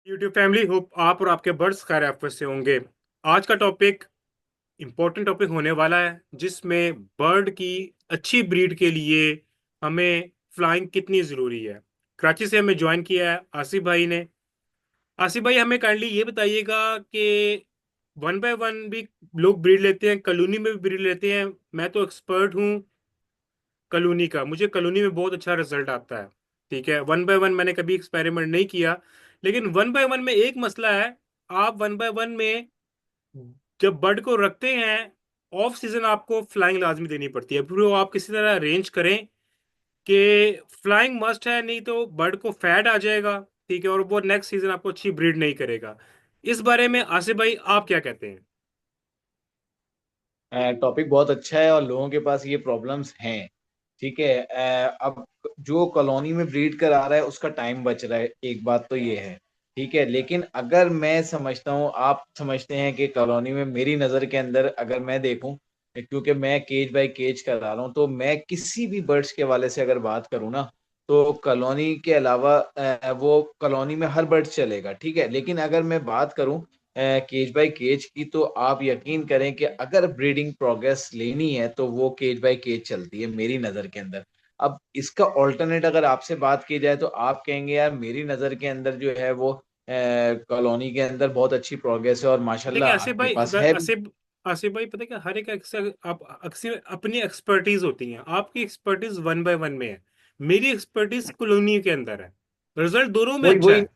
YouTube family hope आप और आपके बर्ड्स खैर आफियत से होंगे। आज का टॉपिक इम्पोर्टेंट टॉपिक होने वाला है जिसमें बर्ड की अच्छी ब्रीड के लिए हमें फ्लाइंग कितनी ज़रूरी है। कराची से हमें ज्वाइन किया है आसिफ भाई ने। आसिफ भाई हमें काइंडली ये बताइएगा कि वन बाय वन भी लोग ब्रीड लेते हैं, कॉलोनी में भी ब्रीड लेते हैं। मैं तो एक्सपर्ट हूँ कॉलोनी का, मुझे कॉलोनी में बहुत अच्छा रिजल्ट आता है। ठीक है, वन बाय वन मैंने कभी एक्सपेरिमेंट नहीं किया, लेकिन वन बाय वन में एक मसला है। आप वन बाय वन में जब बर्ड को रखते हैं, ऑफ सीजन आपको फ्लाइंग लाजमी देनी पड़ती है। फिर वो आप किसी तरह अरेंज करें कि फ्लाइंग मस्ट है, नहीं तो बर्ड को फैट आ जाएगा। ठीक है, और वो नेक्स्ट सीजन आपको अच्छी ब्रीड नहीं करेगा। इस बारे में आसिफ भाई आप क्या कहते हैं? टॉपिक बहुत अच्छा है और लोगों के पास ये प्रॉब्लम्स हैं। ठीक है। अब जो कॉलोनी में ब्रीड करा रहा है उसका टाइम बच रहा है, एक बात तो ये है। ठीक है, लेकिन अगर मैं समझता हूँ, आप समझते हैं कि कॉलोनी में, मेरी नज़र के अंदर अगर मैं देखूं, क्योंकि मैं केज बाय केज करा रहा हूँ, तो मैं किसी भी बर्ड्स के हवाले से अगर बात करूँ ना, तो कॉलोनी के अलावा वो कॉलोनी में हर बर्ड चलेगा। ठीक है, लेकिन अगर मैं बात करूँ केज बाय केज की, तो आप यकीन करें कि अगर ब्रीडिंग प्रोग्रेस लेनी है तो वो केज बाय केज चलती है मेरी नज़र के अंदर। अब इसका ऑल्टरनेट अगर आपसे बात की जाए तो आप कहेंगे यार मेरी नज़र के अंदर जो है वो कॉलोनी के अंदर बहुत अच्छी प्रोग्रेस है और देखिए माशाल्लाह आसिफ आपके भाई, पास है भी। आसिफ आसिफ भाई पता है क्या, हर एक आप अक्सर अपनी एक्सपर्टीज होती हैं। आपकी एक्सपर्टीज वन बाय वन में है, मेरी एक्सपर्टीज कॉलोनी के अंदर है। रिजल्ट दोनों में वही अच्छा वही है।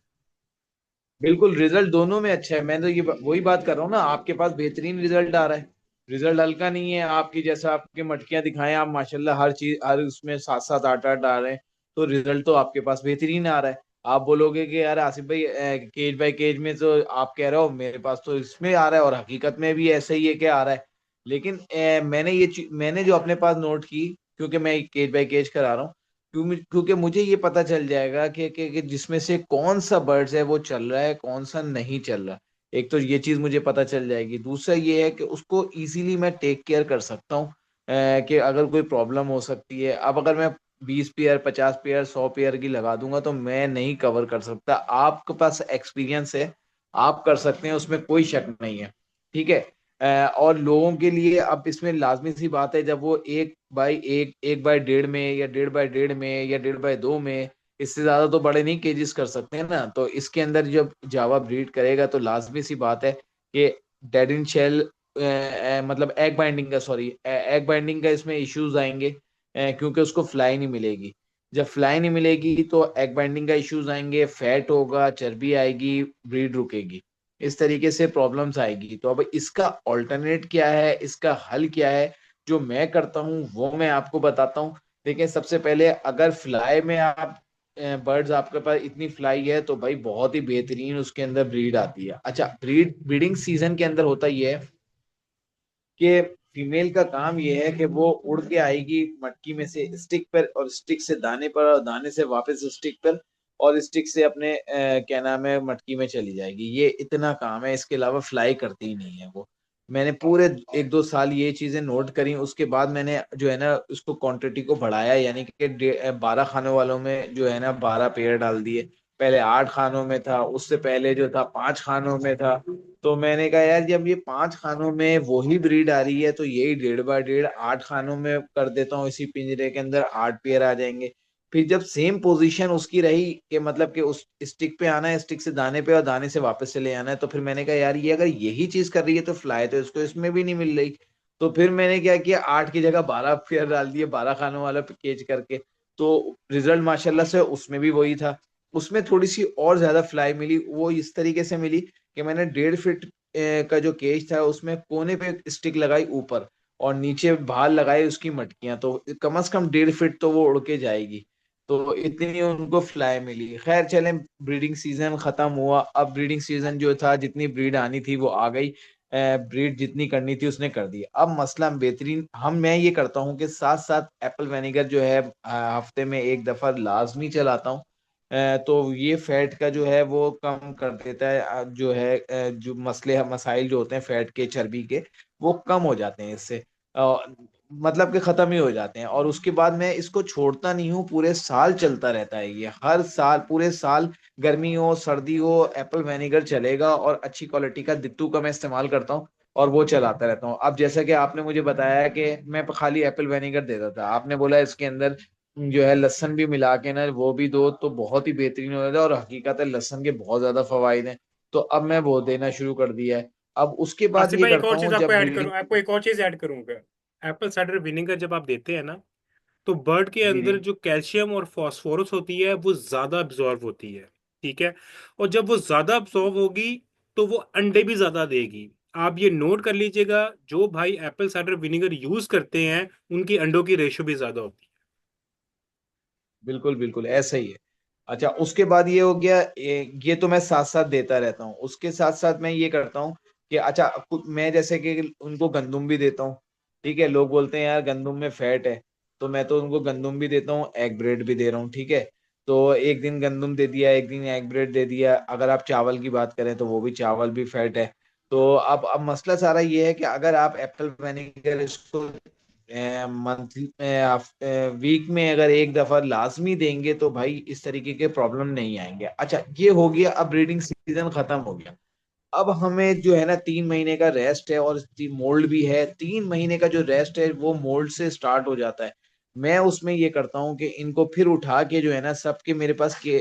बिल्कुल, रिजल्ट दोनों में अच्छा है। मैं तो ये वही बात कर रहा हूँ ना, आपके पास बेहतरीन रिजल्ट आ रहा है। रिजल्ट हल्का नहीं है आपकी, जैसा आपकी मटकियां दिखाएं आप, माशाल्लाह हर चीज, हर उसमें सात सात आठ आठ आ रहे हैं। तो रिजल्ट तो आपके पास बेहतरीन आ रहा है। आप बोलोगे कि यार आसिफ भाई केज बाय केज में तो आप कह रहे हो, मेरे पास तो इसमें आ रहा है और हकीकत में भी ऐसा ही है कि आ रहा है। लेकिन मैंने जो अपने पास नोट की, क्योंकि मैं केज बाय केज करा रहा हूँ, क्योंकि मुझे ये पता चल जाएगा कि जिसमें से कौन सा बर्ड्स है वो चल रहा है, कौन सा नहीं चल रहा। एक तो ये चीज मुझे पता चल जाएगी, दूसरा ये है कि उसको इजीली मैं टेक केयर कर सकता हूँ। कि अगर कोई प्रॉब्लम हो सकती है, अब अगर मैं 20 पेयर 50 पेयर 100 पेयर की लगा दूंगा तो मैं नहीं कवर कर सकता। आपके पास एक्सपीरियंस है, आप कर सकते हैं, उसमें कोई शक नहीं है। ठीक है। और लोगों के लिए अब इसमें लाजमी सी बात है, जब वो 1 बाई 1 1 बाई 1.5 में या 1.5 बाई 1.5 में या 1.5 बाई 2 में, इससे ज्यादा तो बड़े नहीं केजेस कर सकते हैं ना, तो इसके अंदर जब जावा ब्रीड करेगा तो लाजमी सी बात है कि डेड इन शेल, मतलब एग बाइंडिंग का, सॉरी, एग बाइंडिंग का इसमें इश्यूज आएंगे। क्योंकि उसको फ्लाई नहीं मिलेगी। जब फ्लाई नहीं मिलेगी तो एग बाइंडिंग का इश्यूज आएंगे, फैट होगा, चर्बी आएगी, ब्रीड रुकेगी। इस तरीके से प्रॉब्लम्स आएगी। तो अब इसका ऑल्टरनेट क्या है, इसका हल क्या है, जो मैं करता हूँ वो मैं आपको बताता हूँ। देखिए, सबसे पहले अगर फ्लाई में आप, बर्ड्स आपके पास इतनी फ्लाई है तो भाई बहुत ही बेहतरीन उसके अंदर ब्रीड आती है। अच्छा, ब्रीडिंग सीजन के अंदर होता ये है कि फीमेल का काम ये है कि वो उड़ के आएगी मटकी में से स्टिक पर, और स्टिक से दाने पर, और दाने से वापस स्टिक पर, और स्टिक से अपने क्या नाम है, मटकी में चली जाएगी। ये इतना काम है, इसके अलावा फ्लाई करती ही नहीं है वो। मैंने पूरे 1-2 साल ये चीजें नोट करी, उसके बाद मैंने जो है ना उसको क्वांटिटी को बढ़ाया, यानी कि 12 खानों वालों में जो है ना 12 पेयर डाल दिए। पहले 8 खानों में था, उससे पहले जो था 5 खानों में था। तो मैंने कहा यार जब ये 5 खानों में वही ब्रीड आ रही है तो यही 1.5 बाई 1.5 8 खानों में कर देता हूँ, इसी पिंजरे के अंदर 8 पेयर आ जाएंगे। फिर जब सेम पोजीशन उसकी रही कि मतलब कि उस स्टिक पे आना है, स्टिक से दाने पे, और दाने से वापस चले आना है, तो फिर मैंने कहा यार ये अगर यही चीज कर रही है तो फ्लाई तो इसको इसमें भी नहीं मिल रही। तो फिर मैंने क्या किया, 8 की जगह 12 पेयर डाल दिए, 12 खानों वाला केज करके। तो रिजल्ट माशाल्लाह से उसमें भी वही था। उसमें थोड़ी सी और ज्यादा फ्लाई मिली, वो इस तरीके से मिली कि मैंने 1.5 फीट का जो केज था उसमें कोने पे स्टिक लगाई ऊपर, और नीचे भाल लगाई उसकी मटकियां, तो कम से कम 1.5 फीट तो वो उड़ के जाएगी। तो इतनी उनको फ्लाई मिली। खैर चलें, ब्रीडिंग सीजन खत्म हुआ, अब ब्रीडिंग सीजन जो था, जितनी ब्रीड आनी थी वो आ गई। ब्रीड जितनी करनी थी उसने कर दी। अब मसला बेहतरीन, मैं ये करता हूँ कि साथ साथ एप्पल वेनेगर जो है हफ्ते में एक दफा लाजमी चलाता हूँ। तो ये फैट का जो है वो कम कर देता है, जो है जो मसले मसाइल जो होते हैं फैट के, चर्बी के, वो कम हो जाते हैं इससे। मतलब कि खत्म ही हो जाते हैं। और उसके बाद मैं इसको छोड़ता नहीं हूँ, पूरे साल चलता रहता है ये, हर साल पूरे साल, गर्मी हो सर्दी हो एप्पल वेनेगर चलेगा। और अच्छी क्वालिटी का दित्तू का मैं इस्तेमाल करता हूँ और वो चलाता रहता हूँ। अब जैसा कि आपने मुझे बताया कि मैं खाली एप्पल वेनेगर देता था, आपने बोला इसके अंदर जो है लहसुन भी मिला के ना वो भी दो तो बहुत ही बेहतरीन हो जाता है। और हकीकत है लहसुन के बहुत ज्यादा फवाइद हैं, तो अब मैं वो देना शुरू कर दिया है। अब उसके बाद आसिफ ये भाई, एक करता और चीज हूँ आपको जब ऐड करूँ, ब्रीडिंग। आपको एक और चीज ऐड करूंगा। एप्पल साइडर विनेगर जब आप देते हैं ना, तो बर्ड के जी जी। अंदर जो कैल्शियम और फास्फोरस होती है वो ज्यादा अब्जॉर्व होती है। ठीक है। और जब वो ज्यादा अब्जॉर्व होगी तो वो अंडे भी ज्यादा देगी। आप ये नोट कर लीजिएगा, जो भाई एप्पल साइडर विनेगर यूज करते हैं उनकी अंडों की रेशो भी ज्यादा होती बिल्कुल बिल्कुल ऐसा ही है। अच्छा उसके बाद ये हो गया, ये तो मैं साथ साथ देता रहता हूँ। उसके साथ साथ मैं ये करता हूँ कि अच्छा मैं जैसे कि उनको गंदुम भी देता हूँ। ठीक है, लोग बोलते हैं यार गंदुम में फैट है, तो मैं तो उनको गंदुम भी देता हूँ, एग ब्रेड भी दे रहा हूँ। ठीक है, तो एक दिन गंदुम दे दिया, एक दिन एग ब्रेड दे दिया। अगर आप चावल की बात करें तो वो भी चावल भी फैट है। तो अब मसला सारा ये है कि अगर आप एप्पल वेनेगर इसको मंथली वीक में अगर एक दफा लाजमी देंगे तो भाई इस तरीके के प्रॉब्लम नहीं आएंगे। अच्छा ये हो गया, अब ब्रीडिंग सीजन खत्म हो गया। अब हमें जो है ना 3 महीने का रेस्ट है, और मोल्ड भी है। 3 महीने का जो रेस्ट है वो मोल्ड से स्टार्ट हो जाता है। मैं उसमें ये करता हूँ कि इनको फिर उठा के जो है ना, सबके मेरे पास के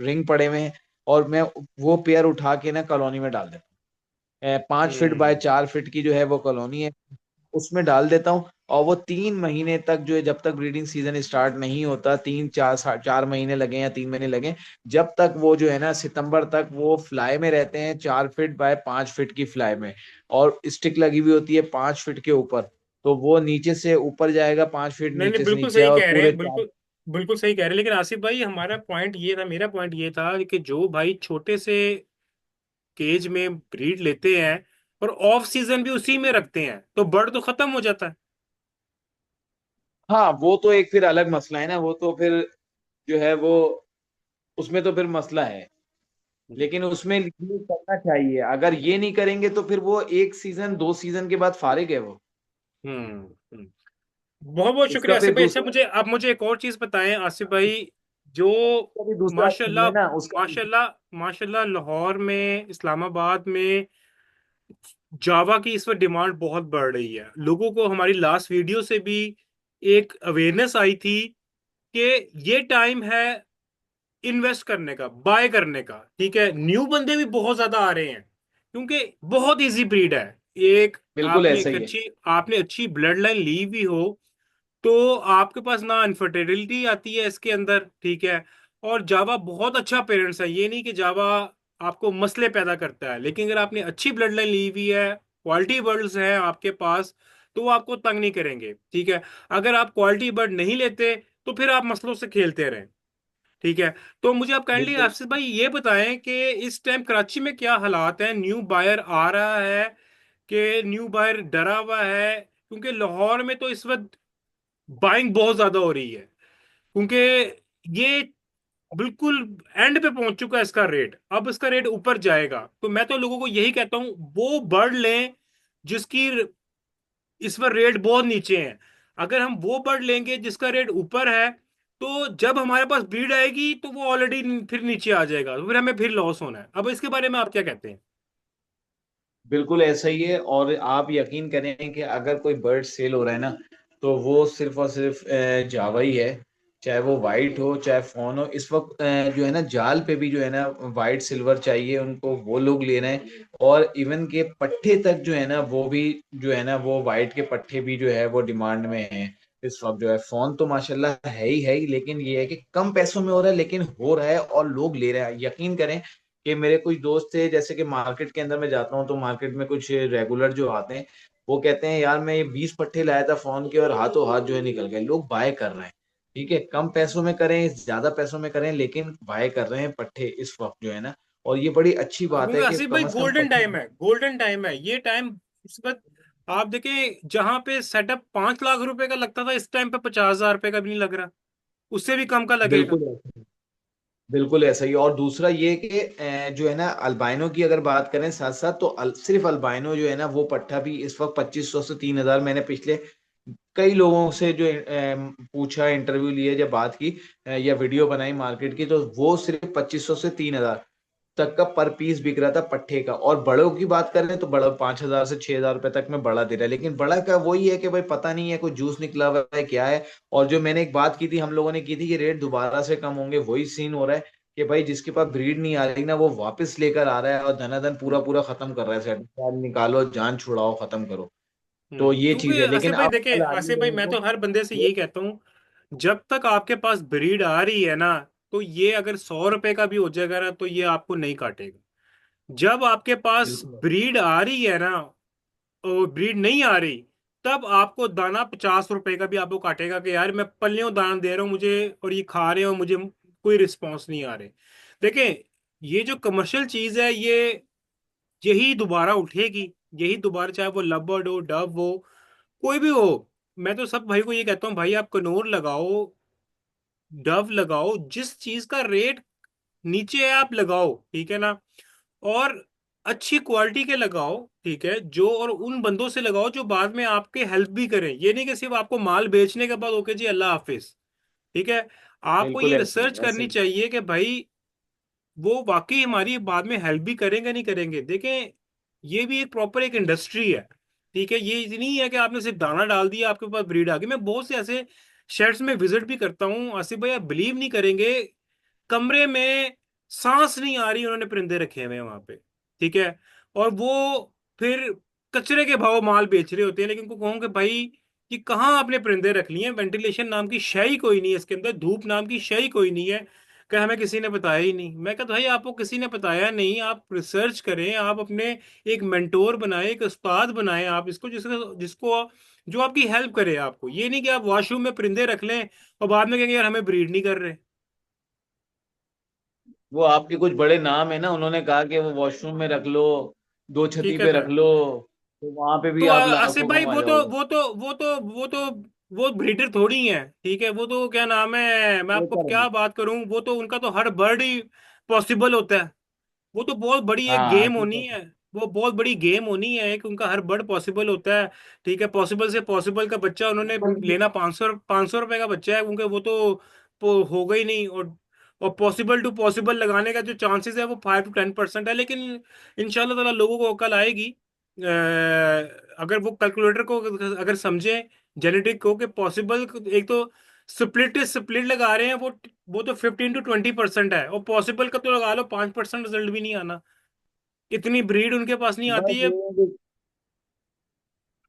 रिंग पड़े हुए हैं, और मैं वो पेयर उठा के ना कॉलोनी में डाल देता हूँ। 5 फीट बाय है। 4 फीट की जो है वो कॉलोनी है, उसमें डाल देता हूँ। और वो 3 महीने तक जो है, जब तक ब्रीडिंग सीजन स्टार्ट नहीं होता, 4 महीने लगे या 3 महीने लगे, जब तक वो जो है ना सितंबर तक वो फ्लाई में रहते हैं, 4 फीट बाय 5 फीट की फ्लाई में। और स्टिक लगी हुई होती है 5 फीट के ऊपर, तो वो नीचे से ऊपर जाएगा, 5 फीट नहीं नहीं, नीचे से बिल्कुल नीचे, सही और कह रहे पूरे हैं, चार। बिल्कुल बिल्कुल सही कह रहे हैं। लेकिन आसिफ भाई, हमारा पॉइंट ये था, मेरा पॉइंट ये था कि जो भाई छोटे से केज में ब्रीड लेते हैं और ऑफ सीजन भी उसी में रखते हैं, तो बर्ड तो खत्म हो जाता है। हाँ वो तो एक फिर अलग मसला है ना, वो तो फिर जो है वो उसमें तो फिर मसला है। लेकिन उसमें ये करना चाहिए, अगर ये नहीं करेंगे तो फिर वो 1 सीजन 2 सीजन के बाद फारिग है वो। हम्म। बहुत बहुत उसका शुक्रिया आसिफ फिर भाई। अच्छा, दूसरा, मुझे आप मुझे एक और चीज बताएं आसिफ भाई। जो उसका भी दूसरा माशाल्लाह, है ना उसका। माशाल्लाह, माशाल्लाह, लाहौर में, इस्लामाबाद में जावा की इस वक्त डिमांड बहुत बढ़ रही है। लोगों को हमारी लास्ट वीडियो से भी एक अवेयरनेस आई थी कि ये टाइम है इन्वेस्ट करने का, बाय करने का। ठीक है, न्यू बंदे भी बहुत ज्यादा आ रहे हैं क्योंकि बहुत इजी ब्रीड है। एक, बिल्कुल आपने ऐसा एक ही है। अच्छी, आपने अच्छी ब्लड लाइन ली भी हो तो आपके पास ना इनफर्टिलिटी आती है इसके अंदर। ठीक है। और जावा बहुत अच्छा पेरेंट्स है, ये नहीं कि जावा आपको मसले पैदा करता है, लेकिन अगर आपने अच्छी ब्लड लाइन ली हुई है, क्वालिटी बर्ड्स हैं आपके पास, तो वो आपको तंग नहीं करेंगे। ठीक है। अगर आप क्वालिटी बर्ड नहीं लेते तो फिर आप मसलों से खेलते रहें। ठीक है। तो मुझे आप काइंडली बिल्कुल आसिफ भाई ये बताएं कि इस टाइम कराची में क्या हालात हैं, न्यू बायर आ रहा है कि न्यू बायर डरा हुआ है? क्योंकि लाहौर में तो इस वक्त बाइंग बहुत ज्यादा हो रही है, क्योंकि ये बिल्कुल एंड पे पहुंच चुका है इसका रेट। अब इसका रेट ऊपर जाएगा, तो मैं तो लोगों को यही कहता हूं वो बर्ड लें जिसकी इस पर रेट बहुत नीचे है। अगर हम वो बर्ड लेंगे जिसका रेट ऊपर है, तो जब हमारे पास ब्रीड आएगी तो वो ऑलरेडी फिर नीचे आ जाएगा, तो फिर हमें फिर लॉस होना है। अब इसके बारे में आप क्या कहते हैं? बिल्कुल ऐसा ही है। और आप यकीन करें कि अगर कोई बर्ड सेल हो रहा है ना, तो वो सिर्फ और सिर्फ जावा ही है। चाहे वो वाइट हो चाहे फॉन हो, इस वक्त जो है ना जाल पे भी जो है ना वाइट सिल्वर चाहिए उनको, वो लोग ले रहे हैं। और इवन के पट्टे तक जो है ना वो भी जो है ना वो वाइट के पट्टे भी जो है वो डिमांड में है इस वक्त। जो है फोन तो माशाल्लाह है ही, लेकिन ये है कि कम पैसों में हो रहा है, लेकिन हो रहा है और लोग ले रहे हैं। यकीन करें कि मेरे कुछ दोस्त थे, जैसे कि मार्केट के अंदर मैं जाता हूँ तो मार्केट में कुछ रेगुलर जो आते हैं, वो कहते हैं यार मैं ये 20 पट्टे लाया था फोन के और हाथों हाथ जो है निकल गए। लोग बाय कर रहे हैं। ठीक है, कम पैसों में करें ज्यादा पैसों में करें, लेकिन बाय कर रहे हैं पट्टे इस वक्त जो है ना। और ये बड़ी अच्छी बात क्योंकि है कि आसिफ भाई कम से कम गोल्डन पट्टे। टाइम है, गोल्डन टाइम है ये टाइम। इस वक्त आप देखें, जहां पे सेटअप 5 लाख रुपए का लगता था, इस टाइम पे 50,000 रुपए का भी नहीं लग रहा, उससे भी कम का लगेगा। बिल्कुल ऐसा ही। बिल्कुल ऐसा ही। और दूसरा ये कि जो है ना अल्बाइनो की अगर बात करें साथ साथ, तो सिर्फ अल्बाइनो जो है ना वो पट्टा भी इस वक्त 2500 से 3000 मैंने पिछले कई लोगों से जो पूछा, इंटरव्यू लिए, जब बात की या वीडियो बनाई मार्केट की, तो वो सिर्फ 2500 से 3000 तक का पर पीस बिक रहा था पट्टे का। और बड़ों की बात करें तो बड़ा 5000 से 6000 रुपए तक में बड़ा दे रहा है। लेकिन बड़ा का वही है कि भाई पता नहीं है, कोई जूस निकला हुआ है क्या है। और जो मैंने एक बात की थी, हम लोगों ने की थी कि रेट दोबारा से कम होंगे, वही सीन हो रहा है कि भाई जिसके पास ब्रीड नहीं आ रही ना, वो वापस लेकर आ रहा है और धनाधन पूरा पूरा खत्म कर रहा है, सर्टिफिकेट निकालो, जान छुड़ाओ, खत्म करो। तो ये क्योंकि चीज है। लेकिन आसिफ भाई अब देखिए, कल आ रही आसिफ भाई मैं है तो हर बंदे से तो यही कहता हूँ, जब तक आपके पास ब्रीड आ रही है ना, तो ये अगर 100 रुपए का भी हो जाएगा ना, तो ये आपको नहीं काटेगा। जब आपके पास बिल्कुल ब्रीड आ रही है ना, और ब्रीड नहीं आ रही, तब आपको दाना 50 रुपए का भी आपको काटेगा कि यार मैं पल्लियों दाना दे रहा हूँ मुझे, और ये खा रहे हो, मुझे कोई रिस्पॉन्स नहीं आ रहे। देखें, ये जो कमर्शियल चीज है, ये यही दोबारा उठेगी। यही दोबारा, चाहे वो लबर्ड हो, डव हो, कोई भी हो। मैं तो सब भाई को ये कहता हूँ, भाई आप कनोर लगाओ, डव लगाओ, जिस चीज का रेट नीचे है आप लगाओ, ठीक है ना। और अच्छी क्वालिटी के लगाओ, ठीक है, जो, और उन बंदों से लगाओ जो बाद में आपके हेल्प भी करें। ये नहीं कि सिर्फ आपको माल बेचने के बाद ओके जी अल्लाह हाफिज, ठीक है। आपको बिल्कुल ये ऐसे ही रिसर्च ऐसे करनी ही। चाहिए कि भाई वो वाकई हमारी बाद में हेल्प भी करेंगे नहीं करेंगे। देखें, ये भी एक प्रॉपर एक इंडस्ट्री है, ठीक है। ये नहीं है कि आपने सिर्फ दाना डाल दिया आपके पास ब्रीड आ गई। मैं बहुत से ऐसे शेड्स में विजिट भी करता हूँ आसिफ भाई, आप बिलीव नहीं करेंगे, कमरे में सांस नहीं आ रही, उन्होंने परिंदे रखे हुए हैं वहां पे, ठीक है। और वो फिर कचरे के भाव माल बेच रहे होते हैं। लेकिन उनको कहूँ कि भाई कि कहाँ आपने परिंदे रख लिए हैं, वेंटिलेशन नाम की शय ही कोई नहीं है इसके अंदर, धूप नाम की शय ही कोई नहीं है, कि हमें किसी ने बताया ही नहीं। मैं कहता भाई आपको किसी ने बताया नहीं, आप रिसर्च करें, आप अपने एक मेंटोर बनाए, एक उस्ताद बनाए आप इसको, जिसको जिसको जो आपकी हेल्प करे आपको। ये नहीं कि आप वॉशरूम में परिंदे रख लें और बाद में कहेंगे यार हमें ब्रीड नहीं कर रहे। वो आपके कुछ बड़े नाम है ना, उन्होंने कहा कि वो वॉशरूम में रख लो, दो छती ठीक है पे ना। रख लो, तो वहां पे भी तो आप आसिफ लाखों भाई कमा वो तो जाओगे। वो तो वो तो वो तो वो ब्रीडर थोड़ी है, ठीक है। वो तो क्या नाम है, मैं वो आपको कर क्या बात करूं, वो तो उनका तो हर बर्ड ही पॉसिबल होता है। वो तो बहुत बड़ी एक हाँ गेम होनी हकीकत। है। वो बहुत बड़ी गेम होनी है, एक उनका हर बर्ड पॉसिबल होता है, ठीक है। पॉसिबल से पॉसिबल का बच्चा उन्होंने लेना 500 रुपए का बच्चा है उनके, वो तो होगा ही नहीं। और पॉसिबल टू पॉसिबल लगाने का जो चांसेस है वो 5 to 10% है। लेकिन इंशाल्लाह ताला लोगों को अकल आएगी, अगर वो कैलकुलेटर को अगर समझे, जेनेटिक को, कि पॉसिबल, एक तो स्प्लिट स्प्लिट लगा रहे हैं, वो तो 15 to 20% है, और पॉसिबल का तो लगा लो 5% रिजल्ट भी नहीं आना। इतनी ब्रीड उनके पास नहीं बस आती है। ये है कि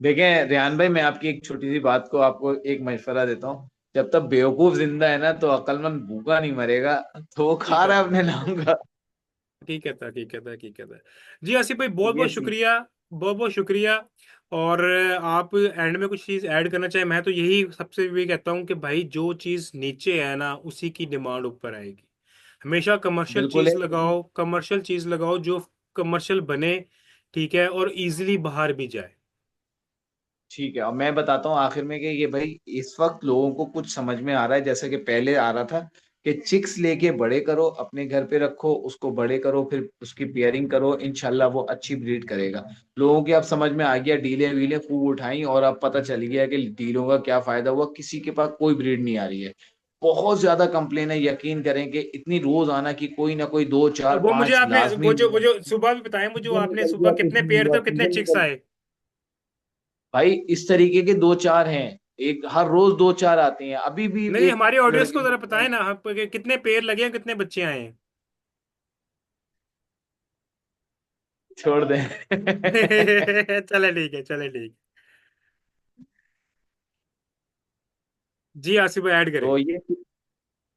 देखें रेहान भाई, मैं आपकी एक छोटी सी बात को आपको एक मशवरा देता हूँ। जब तक बेवकूफ जिंदा है ना, तो अक्लमंद भूखा नहीं मरेगा। तो वो ठीक खा है रहा है था, अपने नाम का। ठीक है था, ठीक है था, ठीक है था। जी आसिफ भाई, बहुत ये बहुत सीन। शुक्रिया, बहुत बहुत शुक्रिया। और आप एंड में कुछ चीज ऐड करना चाहें? मैं तो यही सबसे भी कहता हूँ कि भाई जो चीज नीचे है ना, उसी की डिमांड ऊपर आएगी। हमेशा कमर्शियल बिल्कुल है। चीज लगाओ, कमर्शियल चीज लगाओ जो कमर्शियल बने, ठीक है, और इजीली बाहर भी जाए। ठीक है, और मैं बताता हूँ आखिर में कि ये भाई इस वक्त लोगों को कुछ समझ में आ रहा है, जैसे कि पहले आ रहा था कि चिक्स लेके बड़े करो, अपने घर पे रखो, उसको बड़े करो, फिर उसकी पेयरिंग करो, इंशाल्लाह वो अच्छी ब्रीड करेगा। लोगों की अब समझ में आ गया, डीले वीले खूब उठाई और अब पता चल गया कि डीलों का क्या फायदा हुआ, किसी के पास कोई ब्रीड नहीं आ रही है। बहुत ज्यादा कंप्लेन है, यकीन करें कि इतनी रोज आना कि कोई ना कोई दो चार वो मुझे पांच आपने लाजमी वो जो सुबह भी बताया मुझे, वो सीजन आपने निकल सुबह गया, कुछ कितने नहीं पेड़ थे हुआ, और कितने सीजन चिक्स निकल। आए? भाई इस तरीके के दो चार हैं, एक हर रोज दो चार आते हैं, अभी भी नहीं, एक हमारे ऑडियंस लड़के को जरा ने। बताएं ना आप, कि कितने पेड़ लगे हैं, कितने बच्चे आए हैं। छोड़ दें। चले ठीक है, चले ठीक। जी आसिफ भाई ऐड करें। तो ये,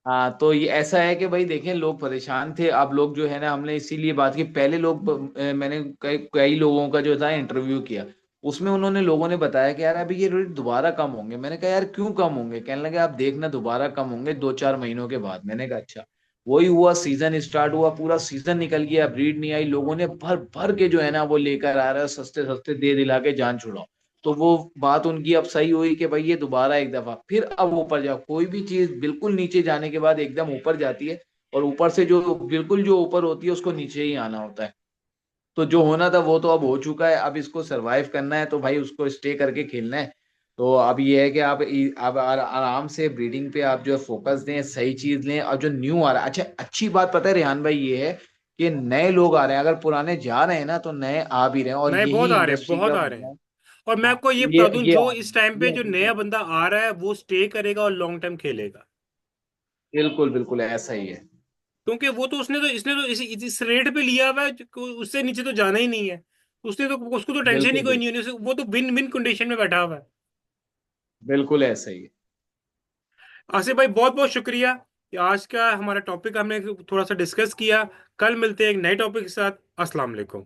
हाँ तो ये ऐसा है कि भाई देखें, लोग परेशान थे, अब लोग जो है ना, हमने इसीलिए बात की। पहले लोग मैंने कई कई लोगों का जो था इंटरव्यू किया, उसमें उन्होंने लोगों ने बताया कि यार अभी ये रेट दोबारा कम होंगे। मैंने कहा यार क्यों कम होंगे? कहने लगे आप देखना दोबारा कम होंगे 2-4 महीनों के बाद। मैंने कहा अच्छा। वही हुआ, सीजन स्टार्ट हुआ, पूरा सीजन निकल गया, ब्रीड नहीं आई, लोगों ने भर भर के जो है ना वो लेकर आ रहे हैं, सस्ते सस्ते दे दिला के जान छुड़ाओ। तो वो बात उनकी अब सही हुई कि भाई ये दोबारा एक दफा फिर अब ऊपर जाओ। कोई भी चीज बिल्कुल नीचे जाने के बाद एकदम ऊपर जाती है, और ऊपर से जो बिल्कुल जो ऊपर होती है उसको नीचे ही आना होता है। तो जो होना था वो तो अब हो चुका है, अब इसको सरवाइव करना है, तो भाई उसको स्टे करके खेलना है। तो अब ये है कि आप अब आराम से ब्रीडिंग पे आप जो है फोकस दें, सही चीज लें। और जो न्यू आ रहा है, अच्छा अच्छी बात पता है रेहान भाई ये है कि नए लोग आ रहे हैं। अगर पुराने जा रहे हैं ना तो नए आ भी रहे हैं, और नए बहुत यही आ रहे हैं, इंडस्ट्री बहुत का आ रहे हैं। मतलब। और मैं हाँ, आपको ये ये बता दूं, ये जो आ रहे इस हैं, टाइम पे ये जो हकीकत नया है। बंदा आ रहा है वो स्टे करेगा और लॉन्ग टाइम खेलेगा। बिल्कुल बिल्कुल ऐसा ही है। क्योंकि वो तो उसने तो इसने तो इस रेट पे लिया हुआ है, उससे नीचे तो जाना ही नहीं है। उसने तो उसको तो टेंशन ही बिल्कुल कोई बिल्कुल नहीं है, वो तो विन विन कंडीशन में बैठा हुआ है। बिल्कुल ऐसा ही है। आसिफ भाई बहुत बहुत शुक्रिया कि आज का हमारा टॉपिक हमने थोड़ा सा डिस्कस किया। कल मिलते हैं एक नए टॉपिक के साथ। अस्सलाम वालेकुम।